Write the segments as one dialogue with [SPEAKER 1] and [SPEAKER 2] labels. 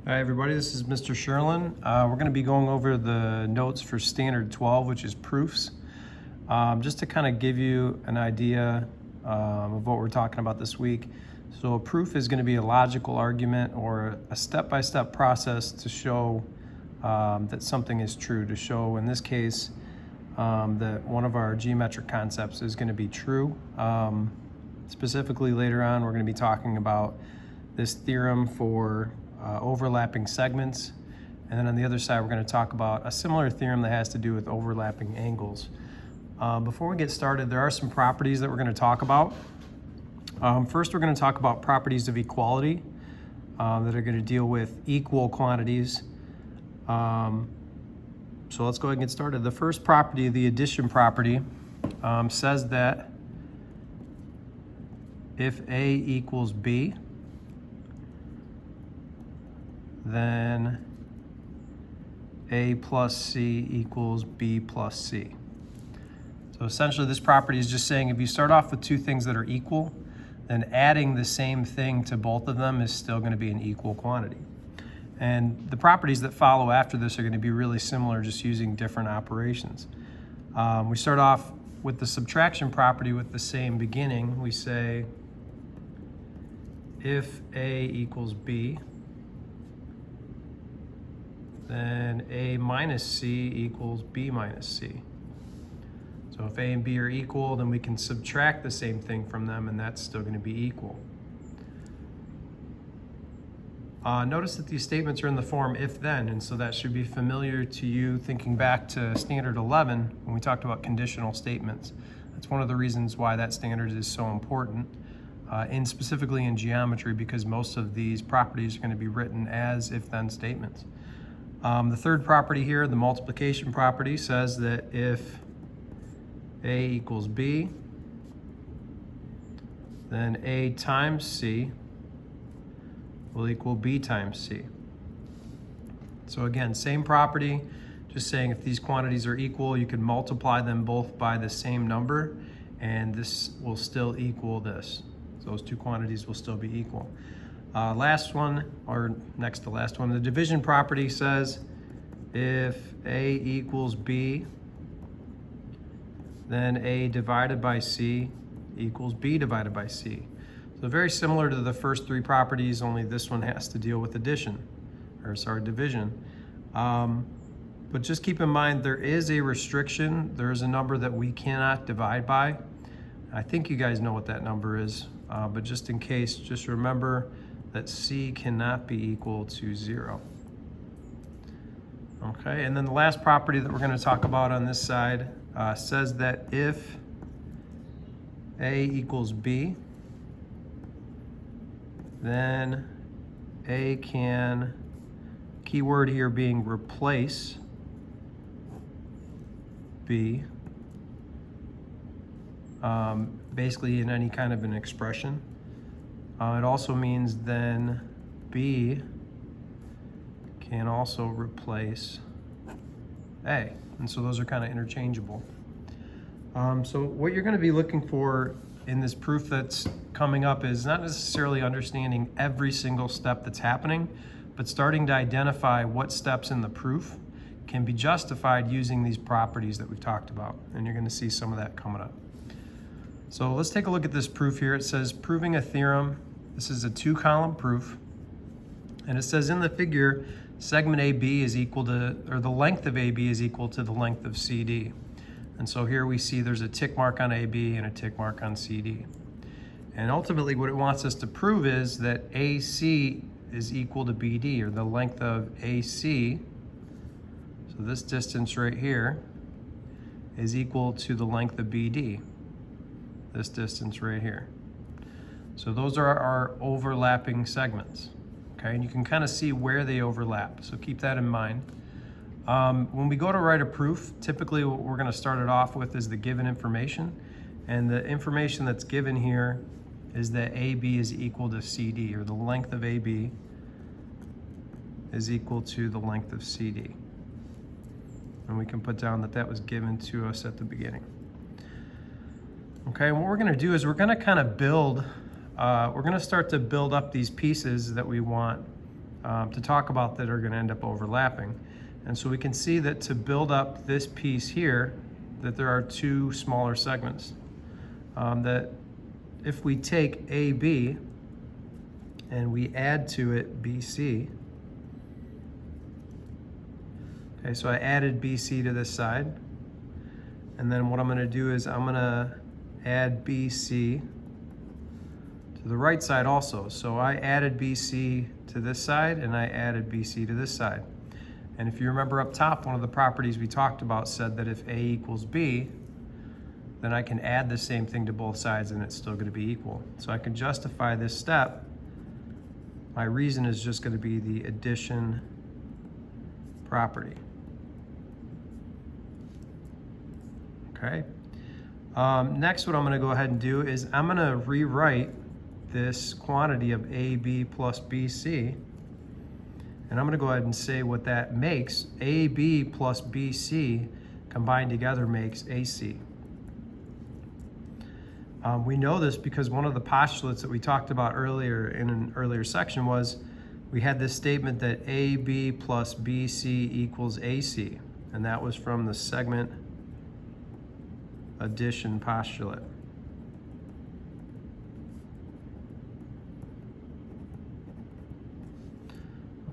[SPEAKER 1] Hi everybody, this is Mr. Shirlen. We're going to be going over the notes for Standard 12, which is proofs. Just to kind of give you an idea of what we're talking about this week. So a proof is going to be a logical argument or a step-by-step process to show that something is true, to show in this case that one of our geometric concepts is going to be true. Specifically later on we're going to be talking about this theorem for overlapping segments, and then on the other side we're going to talk about a similar theorem that has to do with overlapping angles. Before we get started, there are some properties that we're going to talk about. First we're going to talk about properties of equality that are going to deal with equal quantities. So let's go ahead and get started. The first property, the addition property, says that if A equals B, then A plus C equals B plus C. So essentially this property is just saying if you start off with two things that are equal, then adding the same thing to both of them is still going to be an equal quantity. And the properties that follow after this are going to be really similar, just using different operations. We start off with the subtraction property with the same beginning. We say if A equals B, then A minus C equals B minus C. So if A and B are equal, then we can subtract the same thing from them, and that's still going to be equal. Notice that these statements are in the form if-then, and so that should be familiar to you thinking back to Standard 11 when we talked about conditional statements. That's one of the reasons why that standard is so important, specifically in geometry, because most of these properties are going to be written as if-then statements. The third property here, the multiplication property, says that if A equals B, then A times C will equal B times C. So again, same property, just saying if these quantities are equal, you can multiply them both by the same number, and this will still equal this. So those two quantities will still be equal. Last one, or next to last one, the division property says if A equals B, then A divided by C equals B divided by C. So very similar to the first three properties, only this one has to deal with addition, or sorry, division. But just keep in mind there is a restriction. There is a number that we cannot divide by. I think you guys know what that number is, but just in case, just remember that C cannot be equal to 0. Okay, and then the last property that we're going to talk about on this side says that if A equals B, then A can, keyword here being replace B, basically in any kind of an expression. It also means then B can also replace A. And so those are kind of interchangeable. So what you're going to be looking for in this proof that's coming up is not necessarily understanding every single step that's happening, but starting to identify what steps in the proof can be justified using these properties that we've talked about. And you're going to see some of that coming up. So let's take a look at this proof here. It says proving a theorem. This is a 2-column proof. And it says in the figure, segment AB is equal to, or the length of AB is equal to the length of CD. And so here we see there's a tick mark on AB and a tick mark on CD. And ultimately what it wants us to prove is that AC is equal to BD, or the length of AC, so this distance right here, is equal to the length of BD, this distance right here. So those are our overlapping segments. Okay, and you can kind of see where they overlap, so keep that in mind. When we go to write a proof, typically what we're going to start it off with is the given information, and the information that's given here is that AB is equal to CD, or the length of AB is equal to the length of CD. And we can put down that that was given to us at the beginning. Okay, and what we're going to do is we're going to kind of build, we're going to start to build up these pieces that we want to talk about that are going to end up overlapping. And so we can see that to build up this piece here, that there are two smaller segments. That if we take AB and we add to it BC, okay, so I added BC to this side, and then what I'm going to do is I'm going to add BC to the right side also. So I added BC to this side and I added BC to this side. And if you remember up top, one of the properties we talked about said that if A equals B, then I can add the same thing to both sides and it's still going to be equal. So I can justify this step. My reason is just going to be the addition property. Okay. Next, what I'm going to go ahead and do is I'm going to rewrite this quantity of AB plus BC, and I'm going to go ahead and say what that makes. AB plus BC combined together makes AC. We know this because one of the postulates that we talked about earlier in an earlier section was we had this statement that AB plus BC equals AC, and that was from the segment addition postulate.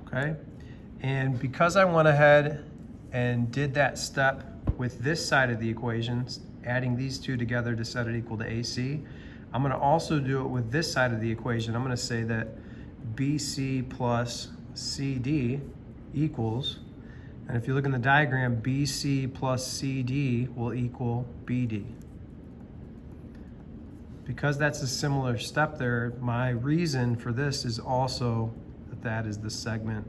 [SPEAKER 1] Okay, and because I went ahead and did that step with this side of the equation, adding these two together to set it equal to AC, I'm going to also do it with this side of the equation. I'm going to say that BC plus CD equals, and if you look in the diagram, BC plus CD will equal BD. Because that's a similar step there, my reason for this is also that is the segment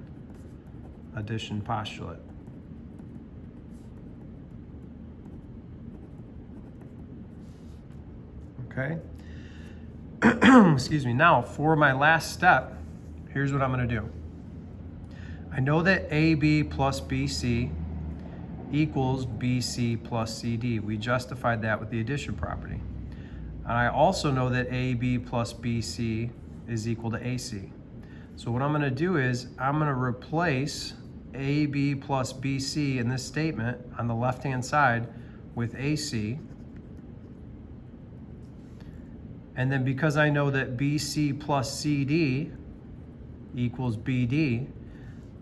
[SPEAKER 1] addition postulate. Okay. Excuse me. Now, for my last step, here's what I'm going to do. I know that AB plus BC equals BC plus CD. We justified that with the addition property. And I also know that AB plus BC is equal to AC. So what I'm going to do is I'm going to replace AB plus BC in this statement on the left-hand side with AC. And then because I know that BC plus CD equals BD,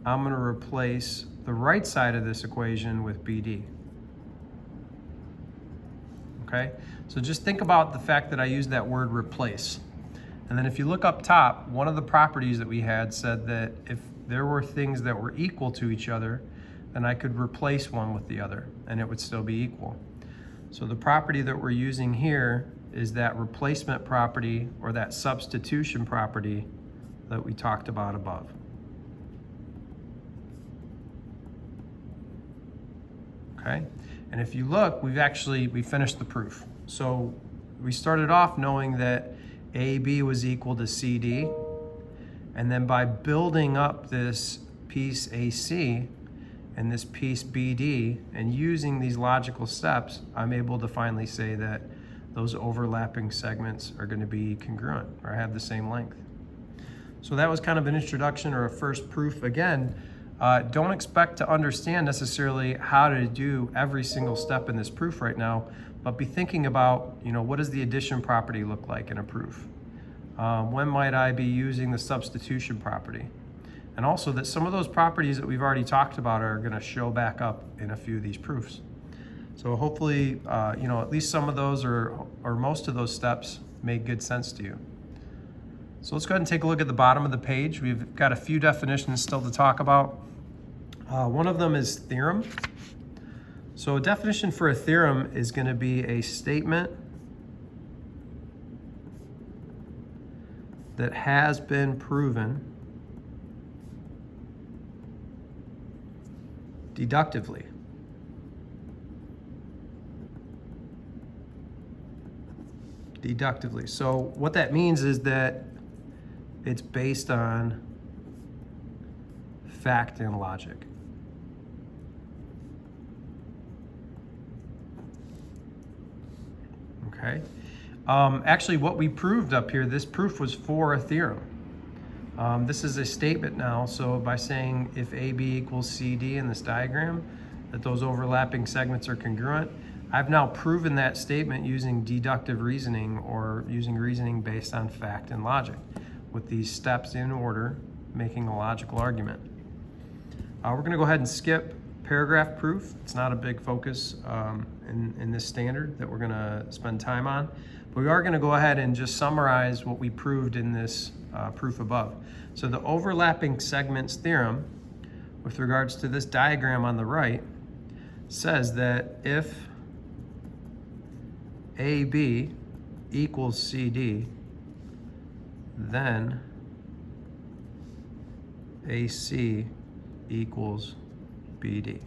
[SPEAKER 1] I'm going to replace the right side of this equation with BD. Okay? So just think about the fact that I used that word replace. And then if you look up top, one of the properties that we had said that if there were things that were equal to each other, then I could replace one with the other and it would still be equal. So the property that we're using here is that replacement property or that substitution property that we talked about above. Okay, and if you look, we finished the proof. So we started off knowing that AB was equal to CD, and then by building up this piece AC and this piece BD and using these logical steps, I'm able to finally say that those overlapping segments are going to be congruent or have the same length. So that was kind of an introduction or a first proof. Again, don't expect to understand necessarily how to do every single step in this proof right now, but be thinking about, what does the addition property look like in a proof? When might I be using the substitution property? And also that some of those properties that we've already talked about are going to show back up in a few of these proofs. So hopefully, at least some of those or most of those steps make good sense to you. So let's go ahead and take a look at the bottom of the page. We've got a few definitions still to talk about. One of them is theorem. So a definition for a theorem is going to be a statement that has been proven deductively. So what that means is that it's based on fact and logic. Okay. Actually, what we proved up here, this proof was for a theorem. This is a statement now, so by saying if AB equals CD in this diagram, that those overlapping segments are congruent, I've now proven that statement using deductive reasoning, or using reasoning based on fact and logic, with these steps in order, making a logical argument. We're going to go ahead and skip paragraph proof. It's not a big focus in this standard that we're going to spend time on. But we are going to go ahead and just summarize what we proved in this proof above. So the overlapping segments theorem, with regards to this diagram on the right, says that if AB equals CD, then AC equals BD.